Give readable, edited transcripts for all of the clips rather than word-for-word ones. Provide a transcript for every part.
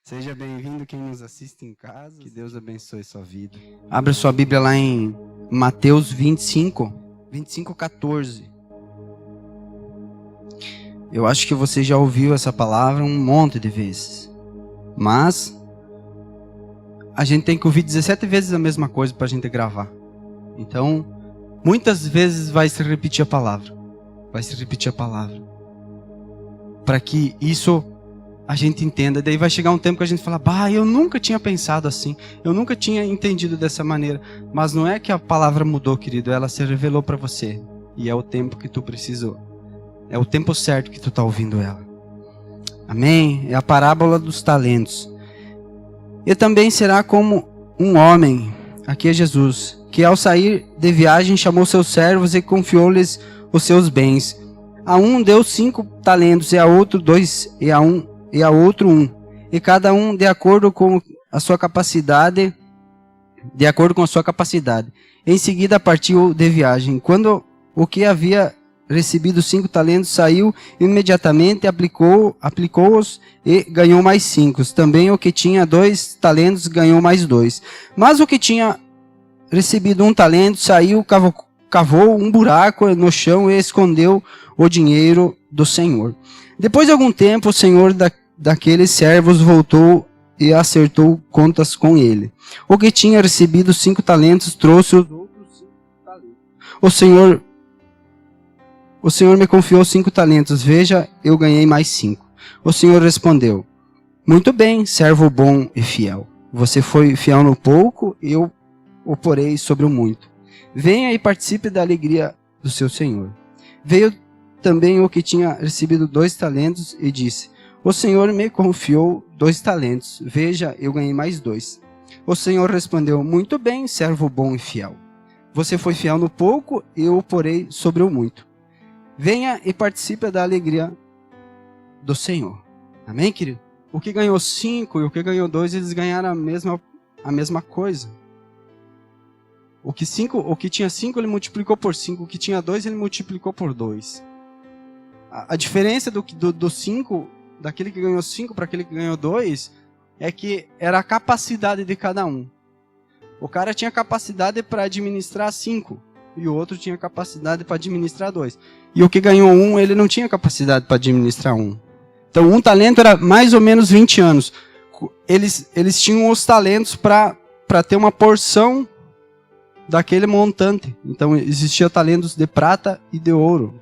Seja bem-vindo quem nos assiste em casa. Que Deus abençoe sua vida. Abra sua Bíblia lá em Mateus 25:14. Eu acho que você já ouviu essa palavra um monte de vezes. Mas a gente tem que ouvir 17 vezes a mesma coisa para a gente gravar. Então, muitas vezes vai se repetir a palavra. Vai se repetir a palavra. Para que isso a gente entenda. Daí vai chegar um tempo que a gente fala, eu nunca tinha pensado assim. Eu nunca tinha entendido dessa maneira. Mas não é que a palavra mudou, querido. Ela se revelou para você. E é o tempo que tu precisou. É o tempo certo que tu está ouvindo ela. Amém? É a parábola dos talentos. E também será como um homem, aqui é Jesus, que ao sair de viagem chamou seus servos e confiou-lhes os seus bens. A um deu 5 talentos, e a outro 2, e a outro 1. E cada um de acordo com a sua capacidade. Em seguida partiu de viagem. Quando o que havia recebido 5 talentos saiu, imediatamente aplicou-os e ganhou mais 5. Também o que tinha 2 talentos ganhou mais 2. Mas o que tinha recebido 1 talento saiu, cavou um buraco no chão e escondeu o dinheiro do Senhor. Depois de algum tempo, o Senhor daqueles servos voltou e acertou contas com ele. O que tinha recebido 5 talentos trouxe os outros 5 talentos. O Senhor me confiou 5 talentos. Veja, eu ganhei mais 5. O Senhor respondeu: muito bem, servo bom e fiel. Você foi fiel no pouco, eu o porei sobre o muito. Venha e participe da alegria do seu Senhor. Veio também o que tinha recebido 2 talentos e disse: o Senhor me confiou 2 talentos. Veja, eu ganhei mais 2. O Senhor respondeu: muito bem, servo bom e fiel. Você foi fiel no pouco, eu o porei sobre o muito. Venha e participe da alegria do Senhor. Amém, querido? O que ganhou 5 e o que ganhou 2, eles ganharam a mesma coisa. O que tinha 5, ele multiplicou por 5. O que tinha 2, ele multiplicou por 2. A diferença do 5, daquele que ganhou 5 para aquele que ganhou 2, é que era a capacidade de cada um. O cara tinha capacidade para administrar 5. E o outro tinha capacidade para administrar 2. E o que ganhou 1, ele não tinha capacidade para administrar 1. Então, 1 talento era mais ou menos 20 anos. Eles tinham os talentos para ter uma porção daquele montante. Então, existiam talentos de prata e de ouro.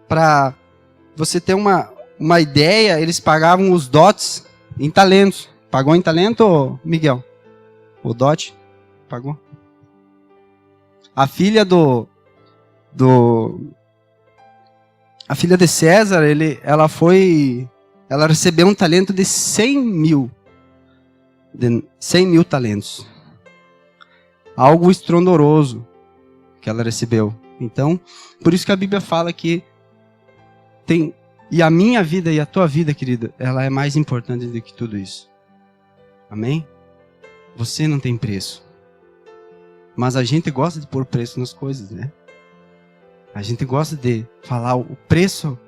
Para você ter uma ideia, eles pagavam os dotes em talentos. Pagou em talento, Miguel? O dote? Pagou? A filha a filha de César, ela recebeu um talento de 100 mil talentos. Algo estrondoroso que ela recebeu. Então, por isso que a Bíblia fala que e a minha vida e a tua vida, querida, ela é mais importante do que tudo isso. Amém? Você não tem preço. Mas a gente gosta de pôr preço nas coisas, né? A gente gosta de falar o preço.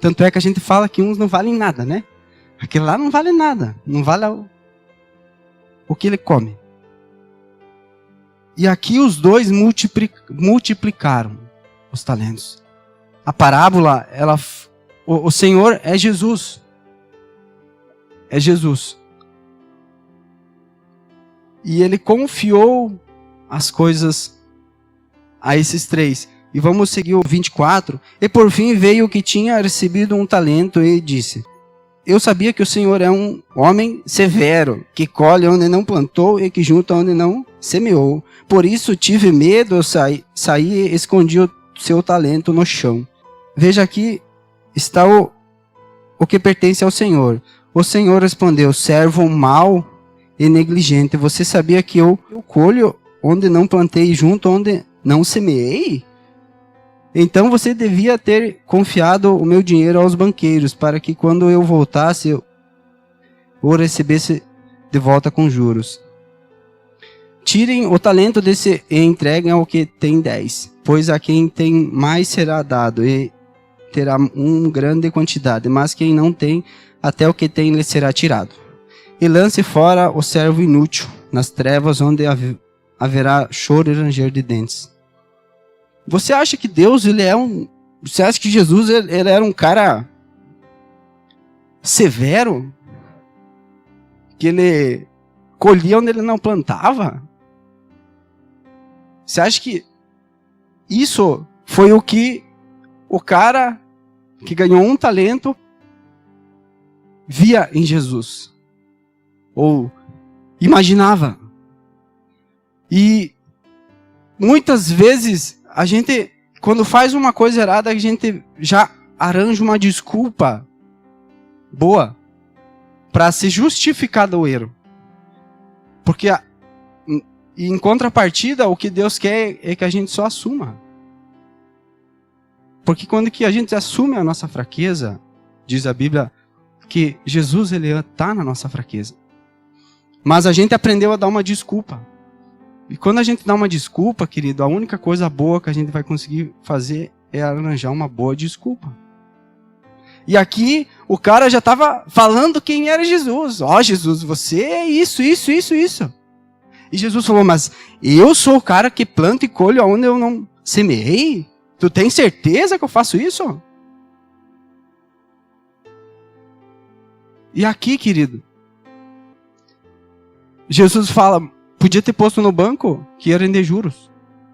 Tanto é que a gente fala que uns não valem nada, né? Aquele lá não vale nada. Não vale o que ele come. E aqui os 2 multiplicaram os talentos. A parábola, o Senhor é Jesus. É Jesus. E ele confiou as coisas a esses 3. E vamos seguir o 24. E por fim veio o que tinha recebido 1 talento e disse: eu sabia que o Senhor é um homem severo, que colhe onde não plantou e que junta onde não semeou. Por isso tive medo, eu saí e escondi o seu talento no chão. Veja, aqui está o que pertence ao Senhor. O Senhor respondeu: servo mau e negligente, você sabia que eu colho onde não plantei e junto onde não semeei? Então você devia ter confiado o meu dinheiro aos banqueiros, para que quando eu voltasse, eu o recebesse de volta com juros. Tirem o talento desse e entreguem ao que tem 10, pois a quem tem mais será dado e terá uma grande quantidade, mas quem não tem, até o que tem lhe será tirado. E lance fora o servo inútil, nas trevas onde haverá choro e ranger de dentes. Você acha que Deus, você acha que Jesus, ele era um cara severo? Que ele colhia onde ele não plantava? Você acha que isso foi o que o cara que ganhou 1 talento via em Jesus? Ou imaginava? E muitas vezes a gente, quando faz uma coisa errada, a gente já arranja uma desculpa boa para se justificar do erro. Porque em contrapartida, o que Deus quer é que a gente só assuma. Porque quando que a gente assume a nossa fraqueza, diz a Bíblia que Jesus ele está na nossa fraqueza. Mas a gente aprendeu a dar uma desculpa. E quando a gente dá uma desculpa, querido, a única coisa boa que a gente vai conseguir fazer é arranjar uma boa desculpa. E aqui o cara já estava falando quem era Jesus. Ó, Jesus, você é isso. E Jesus falou, mas eu sou o cara que planta e colho onde eu não semeei? Tu tem certeza que eu faço isso? E aqui, querido, Jesus fala, podia ter posto no banco que ia render juros.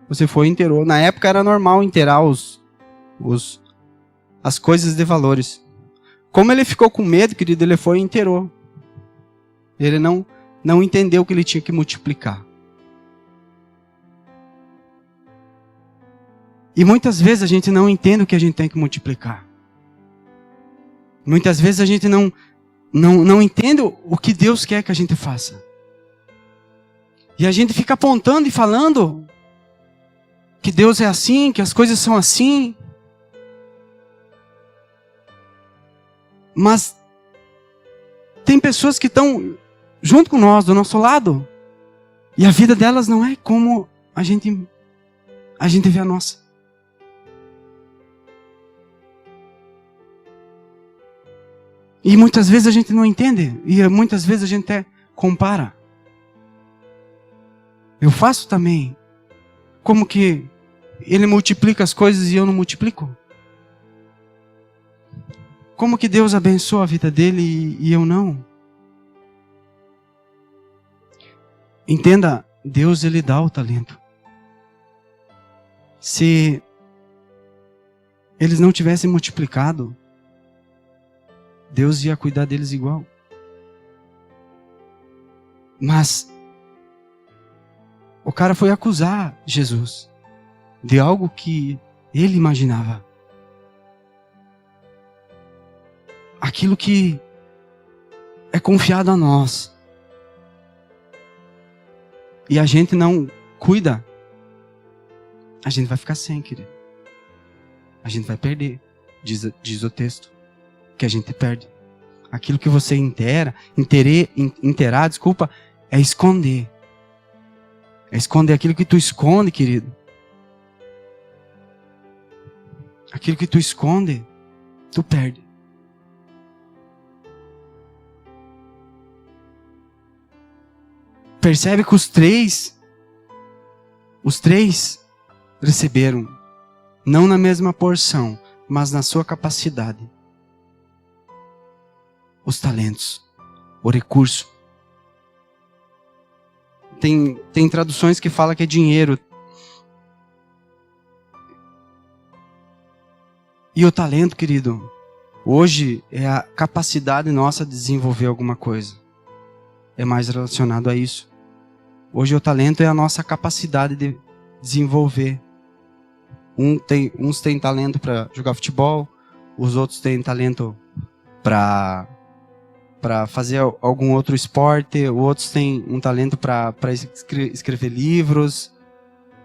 Você foi e enterrou. Na época era normal enterrar as coisas de valores. Como ele ficou com medo, querido, ele foi e enterrou. Ele não entendeu que ele tinha que multiplicar. E muitas vezes a gente não entende o que a gente tem que multiplicar. Muitas vezes a gente não entende o que Deus quer que a gente faça. E a gente fica apontando e falando que Deus é assim, que as coisas são assim. Mas tem pessoas que estão junto com nós, do nosso lado. E a vida delas não é como a gente vê a nossa. E muitas vezes a gente não entende. E muitas vezes a gente até compara. Eu faço também. Como que ele multiplica as coisas e eu não multiplico? Como que Deus abençoa a vida dele e eu não? Entenda, Deus ele dá o talento. Se eles não tivessem multiplicado, Deus ia cuidar deles igual. Mas o cara foi acusar Jesus de algo que ele imaginava. Aquilo que é confiado a nós. E a gente não cuida, a gente vai ficar sem, querido. A gente vai perder, diz o texto, que a gente perde. Aquilo que você enterrar, é esconder. É esconder aquilo que tu esconde, querido. Aquilo que tu esconde, tu perde. Percebe que os três receberam, não na mesma porção, mas na sua capacidade, os talentos, o recurso. Tem traduções que falam que é dinheiro. E o talento, querido, hoje é a capacidade nossa de desenvolver alguma coisa. É mais relacionado a isso. Hoje o talento é a nossa capacidade de desenvolver. Uns têm talento para jogar futebol, os outros têm talento para fazer algum outro esporte, outros têm um talento para escrever livros,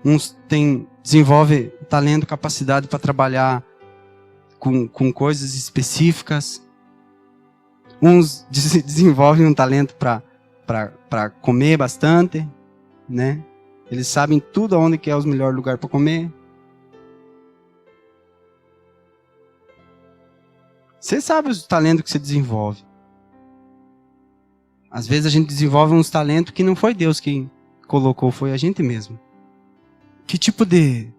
uns desenvolvem talento, capacidade para trabalhar com coisas específicas, uns desenvolvem um talento para comer bastante, né? Eles sabem tudo onde que é os melhores lugares para comer. Você sabe os talentos que você desenvolve. Às vezes a gente desenvolve uns talentos que não foi Deus quem colocou, foi a gente mesmo. Que tipo de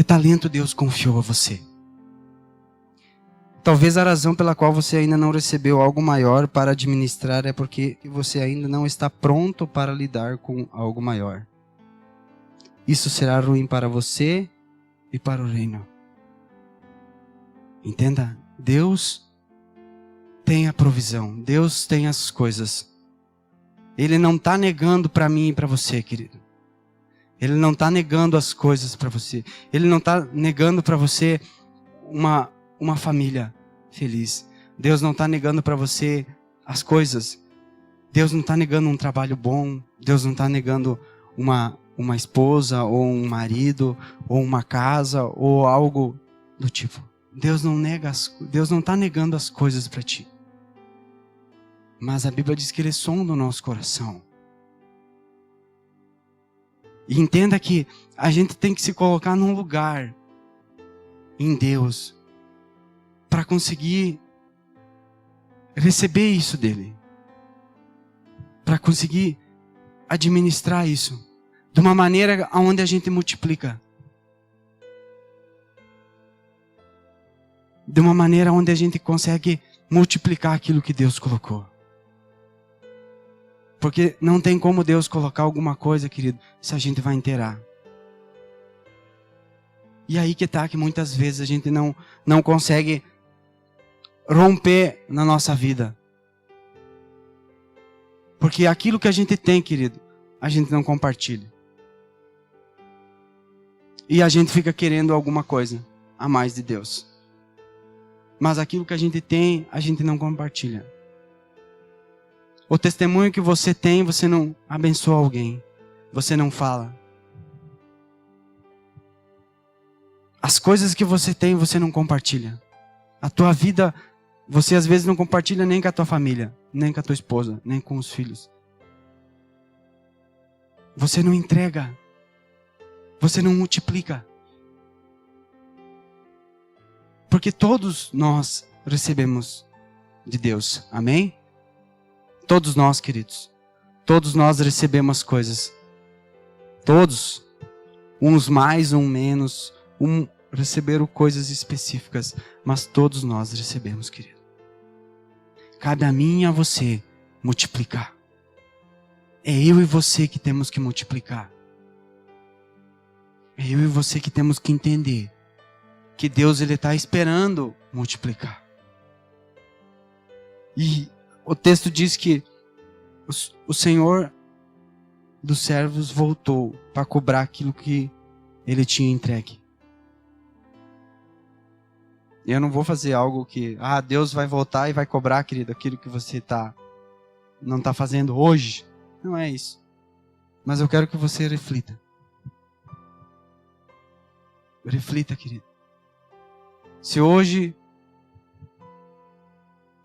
talento Deus confiou a você? Talvez a razão pela qual você ainda não recebeu algo maior para administrar é porque você ainda não está pronto para lidar com algo maior. Isso será ruim para você e para o reino. Entenda, Deus tem a provisão, Deus tem as coisas. Ele não está negando para mim e para você, querido. Ele não está negando as coisas para você. Ele não está negando para você uma família feliz. Deus não está negando para você as coisas. Deus não está negando um trabalho bom. Deus não está negando uma esposa, ou um marido, ou uma casa, ou algo do tipo. Deus não está negando as coisas para ti. Mas a Bíblia diz que Ele sonda o nosso coração. E entenda que a gente tem que se colocar num lugar em Deus para conseguir receber isso dele. Para conseguir administrar isso de uma maneira onde a gente multiplica. De uma maneira onde a gente consegue multiplicar aquilo que Deus colocou. Porque não tem como Deus colocar alguma coisa, querido, se a gente vai inteirar. E aí que tá, que muitas vezes a gente não consegue romper na nossa vida. Porque aquilo que a gente tem, querido, a gente não compartilha. E a gente fica querendo alguma coisa a mais de Deus. Mas aquilo que a gente tem, a gente não compartilha. O testemunho que você tem, você não abençoa alguém. Você não fala. As coisas que você tem, você não compartilha. A tua vida, você às vezes não compartilha nem com a tua família, nem com a tua esposa, nem com os filhos. Você não entrega. Você não multiplica. Porque todos nós recebemos de Deus. Amém? Todos nós, queridos. Todos nós recebemos coisas. Todos. Uns mais, uns menos. Receberam coisas específicas. Mas todos nós recebemos, querido. Cabe a mim e a você multiplicar. É eu e você que temos que multiplicar. É eu e você que temos que entender que Deus está esperando multiplicar. E o texto diz que o Senhor dos servos voltou para cobrar aquilo que ele tinha entregue. Eu não vou fazer algo que, Deus vai voltar e vai cobrar, querido, aquilo que você não está fazendo hoje. Não é isso. Mas eu quero que você reflita. Reflita, querido. Se hoje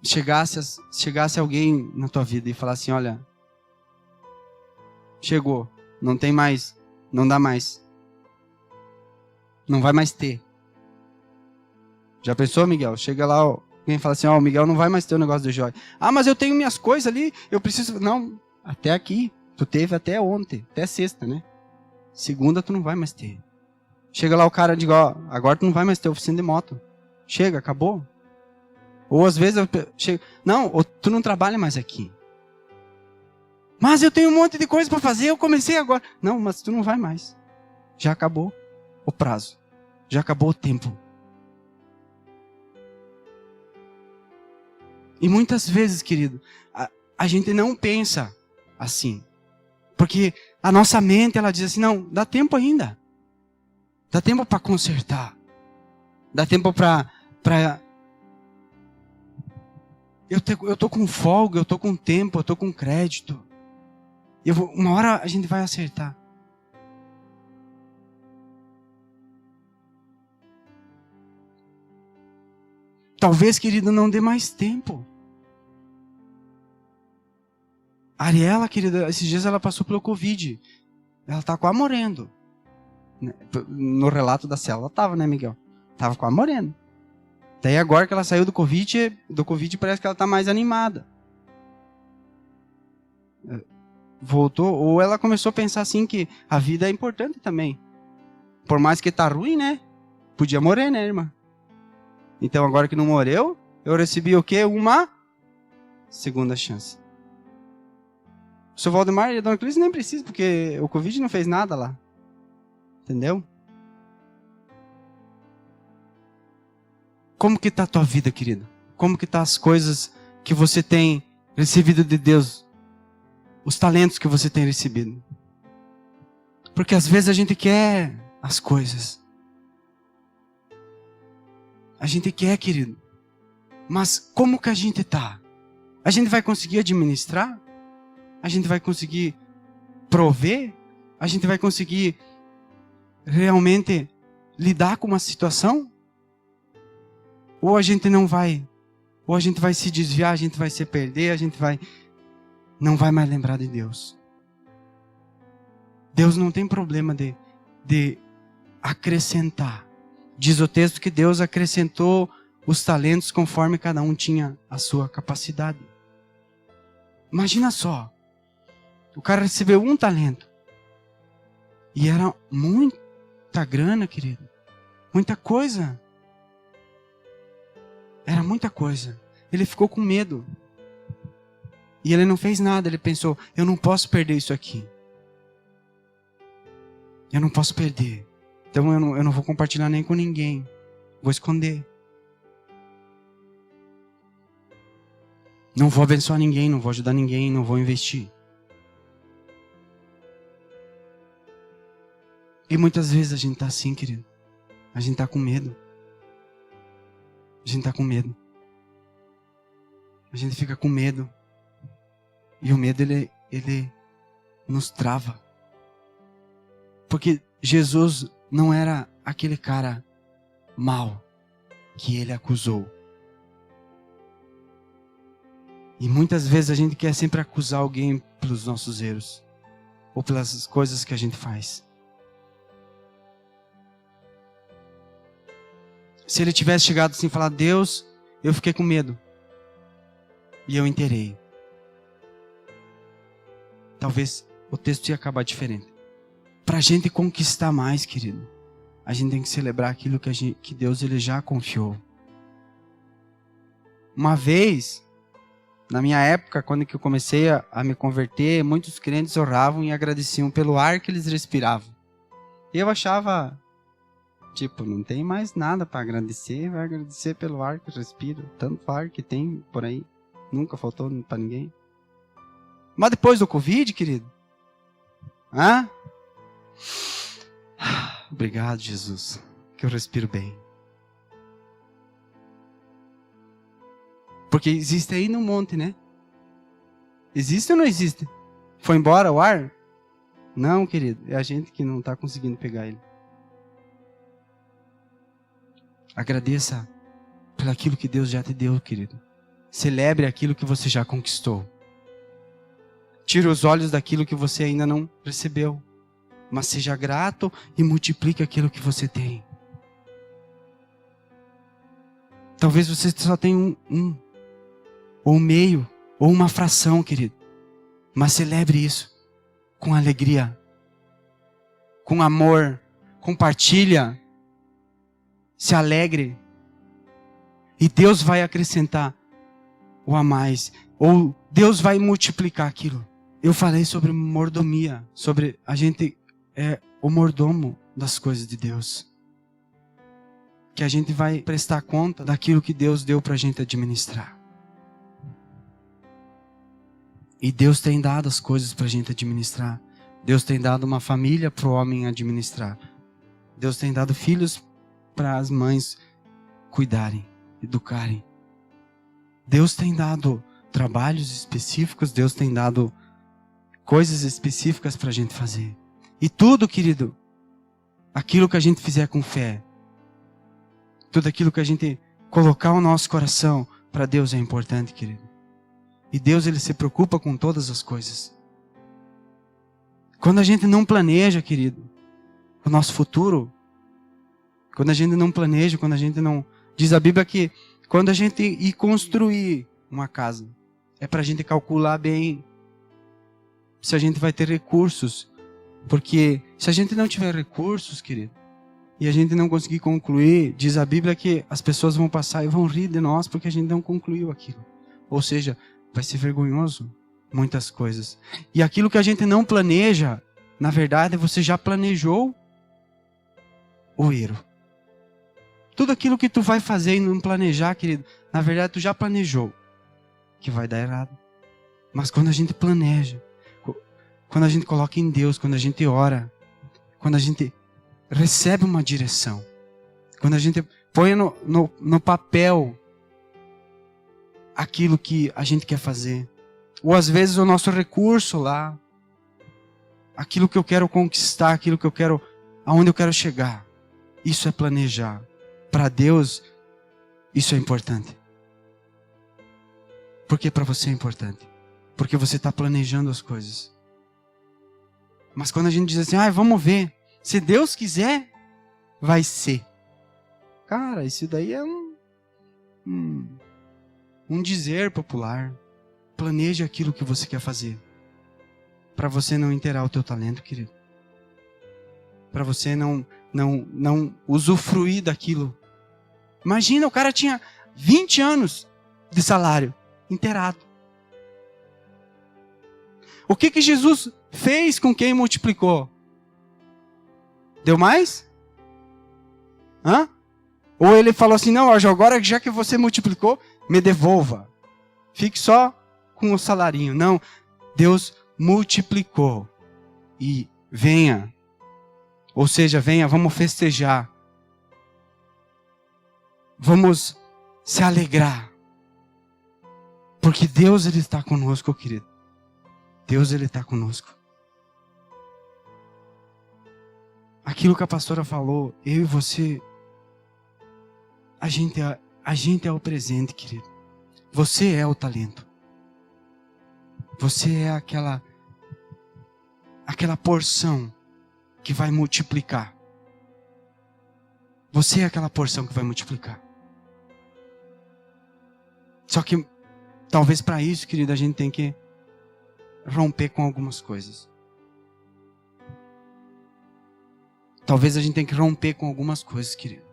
chegasse alguém na tua vida e falasse assim, olha, chegou, não tem mais, não dá mais, não vai mais ter. Já pensou, Miguel? Chega lá, alguém fala assim, o Miguel não vai mais ter o negócio do joia. Mas eu tenho minhas coisas ali, eu preciso... Não, até aqui, tu teve até ontem, até sexta, né? Segunda tu não vai mais ter. Chega lá o cara e diz, agora tu não vai mais ter oficina de moto. Chega, acabou. Ou às vezes eu chego, não, tu não trabalha mais aqui. Mas eu tenho um monte de coisa para fazer, eu comecei agora. Não, mas tu não vai mais. Já acabou o prazo. Já acabou o tempo. E muitas vezes, querido, a gente não pensa assim. Porque a nossa mente, ela diz assim, não, dá tempo ainda. Dá tempo para consertar. Dá tempo para eu tô com folga, eu tô com tempo, eu tô com crédito. Uma hora a gente vai acertar. Talvez, querido, não dê mais tempo. A Ariela, querida, esses dias ela passou pelo Covid. Ela tá quase morrendo. No relato da célula, ela tava, né, Miguel? Tava quase morrendo. Daí agora que ela saiu do Covid parece que ela tá mais animada. voltou, ou ela começou a pensar assim que a vida é importante também. Por mais que tá ruim, né? Podia morrer, né, irmã? Então agora que não morreu, eu recebi o quê? Uma segunda chance. O seu Valdemar e a dona Cris nem precisa, porque o Covid não fez nada lá. Entendeu? Como que tá a tua vida, querido? Como que tá as coisas que você tem recebido de Deus? Os talentos que você tem recebido? Porque às vezes a gente quer as coisas. A gente quer, querido. Mas como que a gente tá? A gente vai conseguir administrar? A gente vai conseguir prover? A gente vai conseguir realmente lidar com uma situação? Ou a gente não vai? Ou a gente vai se desviar, a gente vai se perder, a gente não vai mais lembrar de Deus. Deus não tem problema de acrescentar. Diz o texto que Deus acrescentou os talentos conforme cada um tinha a sua capacidade. Imagina só. O cara recebeu um talento. E era muita grana, querido. Muita coisa. Era muita coisa. Ele ficou com medo. E ele não fez nada. Ele pensou, eu não posso perder isso aqui. Eu não posso perder. Então eu não vou compartilhar nem com ninguém. Vou esconder. Não vou abençoar ninguém, não vou ajudar ninguém, não vou investir. E muitas vezes a gente está assim, querido. A gente está com medo. A gente está com medo. A gente fica com medo. E o medo, ele nos trava. Porque Jesus não era aquele cara mau que ele acusou. E muitas vezes a gente quer sempre acusar alguém pelos nossos erros. Ou pelas coisas que a gente faz. Se ele tivesse chegado assim e falado, Deus, eu fiquei com medo. E eu enterrei. Talvez o texto ia acabar diferente. Para a gente conquistar mais, querido, a gente tem que celebrar aquilo que Deus ele já confiou. Uma vez, na minha época, quando eu comecei a me converter, muitos crentes oravam e agradeciam pelo ar que eles respiravam. Eu achava... Tipo, não tem mais nada para agradecer, vai agradecer pelo ar que respira, tanto ar que tem por aí, nunca faltou para ninguém. Mas depois do Covid, querido, obrigado, Jesus, que eu respiro bem. Porque existe aí no monte, né? Existe ou não existe? Foi embora o ar? Não, querido, é a gente que não está conseguindo pegar ele. Agradeça por aquilo que Deus já te deu, querido. Celebre aquilo que você já conquistou. Tire os olhos daquilo que você ainda não recebeu. Mas seja grato e multiplique aquilo que você tem. Talvez você só tenha ou meio, ou uma fração, querido. Mas celebre isso com alegria, com amor, compartilha. Se alegre. E Deus vai acrescentar o a mais. Ou Deus vai multiplicar aquilo. Eu falei sobre mordomia. Sobre a gente é o mordomo das coisas de Deus. Que a gente vai prestar conta daquilo que Deus deu para a gente administrar. E Deus tem dado as coisas para a gente administrar. Deus tem dado uma família para o homem administrar. Deus tem dado filhos para as mães cuidarem, educarem. Deus tem dado trabalhos específicos, Deus tem dado coisas específicas para a gente fazer. E tudo, querido, aquilo que a gente fizer com fé, tudo aquilo que a gente colocar o nosso coração para Deus é importante, querido. E Deus, ele se preocupa com todas as coisas. Quando a gente não planeja, querido, o nosso futuro, quando a gente não planeja, quando a gente não... Diz a Bíblia que quando a gente ir construir uma casa, é para a gente calcular bem se a gente vai ter recursos. Porque se a gente não tiver recursos, querido, e a gente não conseguir concluir, diz a Bíblia que as pessoas vão passar e vão rir de nós porque a gente não concluiu aquilo. Ou seja, vai ser vergonhoso muitas coisas. E aquilo que a gente não planeja, na verdade, você já planejou o erro. Tudo aquilo que tu vai fazer e não planejar, querido, na verdade tu já planejou que vai dar errado. Mas quando a gente planeja, quando a gente coloca em Deus, quando a gente ora, quando a gente recebe uma direção, quando a gente põe no papel aquilo que a gente quer fazer, ou às vezes o nosso recurso lá, aquilo que eu quero conquistar, aquilo que eu quero, aonde eu quero chegar, isso é planejar. Para Deus, isso é importante. Por que para você é importante? Porque você está planejando as coisas. Mas quando a gente diz assim, vamos ver, se Deus quiser, vai ser. Cara, isso daí é um dizer popular. Planeje aquilo que você quer fazer. Para você não enterrar o teu talento, querido. Para você não usufruir daquilo. Imagina, o cara tinha 20 anos de salário, inteirado. O que Jesus fez com quem multiplicou? Deu mais? Hã? Ou ele falou assim, não, agora já que você multiplicou, me devolva. Fique só com o salarinho. Não, Deus multiplicou. E venha. Ou seja, venha, vamos festejar. Vamos se alegrar. Porque Deus, Ele está conosco, querido. Deus, Ele está conosco. Aquilo que a pastora falou, eu e você, a gente é o presente, querido. Você é o talento. Você é aquela porção que vai multiplicar. Você é aquela porção que vai multiplicar. Só que, talvez para isso, querido, a gente tem que romper com algumas coisas. Talvez a gente tenha que romper com algumas coisas, querido.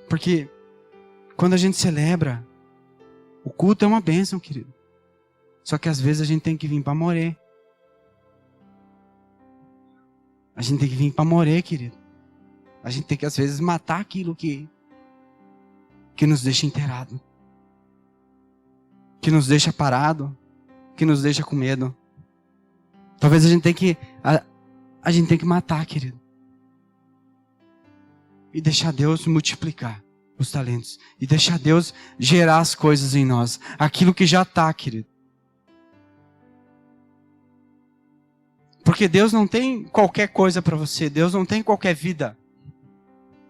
Porque quando a gente celebra, o culto é uma bênção, querido. Só que às vezes a gente tem que vir para morrer. A gente tem que vir para morrer, querido. A gente tem que às vezes matar aquilo que nos deixa enterrado. Que nos deixa parado. Que nos deixa com medo. Talvez a gente tenha que matar, querido. E deixar Deus multiplicar os talentos. E deixar Deus gerar as coisas em nós. Aquilo que já está, querido. Porque Deus não tem qualquer coisa para você. Deus não tem qualquer vida.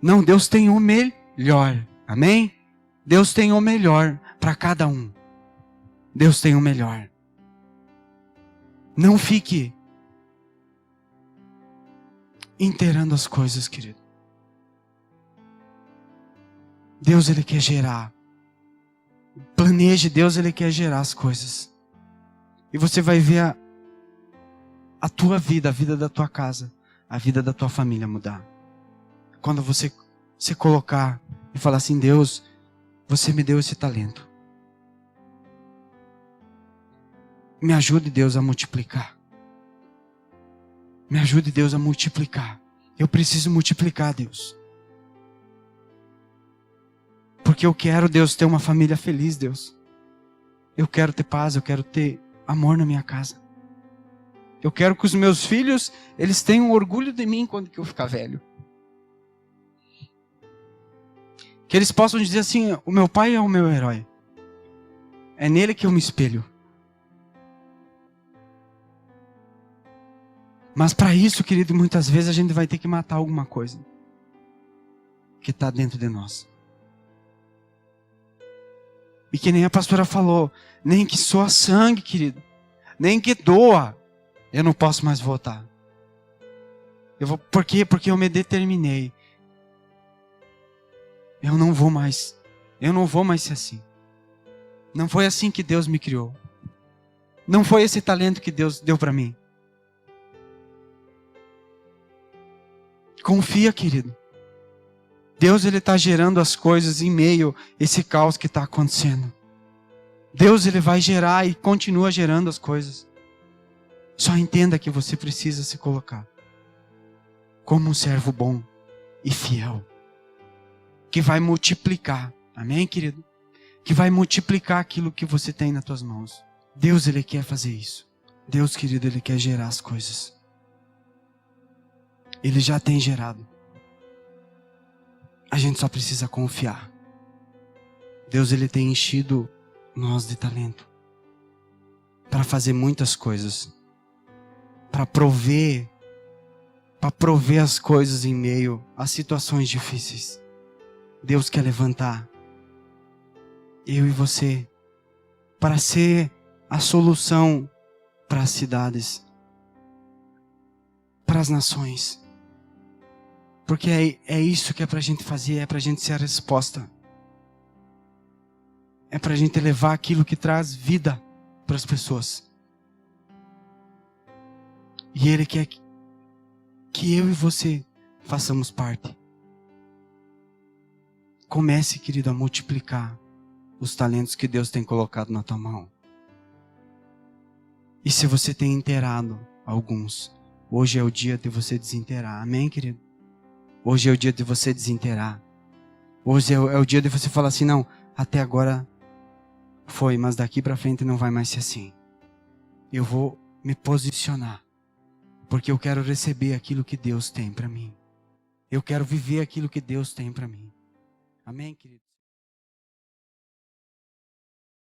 Não, Deus tem o melhor. Amém? Deus tem o melhor para cada um. Deus tem o melhor. Não fique enterrando as coisas, querido. Deus, Ele quer gerar. Planeje, Deus, Ele quer gerar as coisas. E você vai ver a tua vida, a vida da tua casa, a vida da tua família mudar. Quando você se colocar e falar assim, Deus, você me deu esse talento. Me ajude, Deus, a multiplicar. Me ajude, Deus, a multiplicar. Eu preciso multiplicar, Deus. Porque eu quero, Deus, ter uma família feliz, Deus. Eu quero ter paz, eu quero ter amor na minha casa. Eu quero que os meus filhos, eles tenham orgulho de mim quando eu ficar velho. Que eles possam dizer assim, o meu pai é o meu herói. É nele que eu me espelho. Mas para isso, querido, muitas vezes a gente vai ter que matar alguma coisa que está dentro de nós. E que nem a pastora falou, nem que soa sangue, querido, nem que doa, eu não posso mais voltar. Por quê? Porque eu me determinei. Eu não vou mais ser assim. Não foi assim que Deus me criou. Não foi esse talento que Deus deu para mim. Confia, querido. Deus, Ele está gerando as coisas em meio a esse caos que está acontecendo. Deus, Ele vai gerar e continua gerando as coisas. Só entenda que você precisa se colocar como um servo bom e fiel, que vai multiplicar. Amém, querido? Que vai multiplicar aquilo que você tem nas tuas mãos. Deus, Ele quer fazer isso. Deus, querido, Ele quer gerar as coisas. Ele já tem gerado. A gente só precisa confiar. Deus, Ele tem enchido nós de talento para fazer muitas coisas, para prover as coisas em meio a situações difíceis. Deus quer levantar eu e você para ser a solução para as cidades, para as nações. Porque é isso que é para a gente fazer, é para a gente ser a resposta. É para a gente levar aquilo que traz vida para as pessoas. E Ele quer que eu e você façamos parte. Comece, querido, a multiplicar os talentos que Deus tem colocado na tua mão. E se você tem enterrado alguns, hoje é o dia de você desenterrar. Amém, querido? Hoje é o dia de você desenterrar. Hoje é o dia de você falar assim, não, até agora foi, mas daqui para frente não vai mais ser assim. Eu vou me posicionar, porque eu quero receber aquilo que Deus tem para mim. Eu quero viver aquilo que Deus tem para mim. Amém, querido?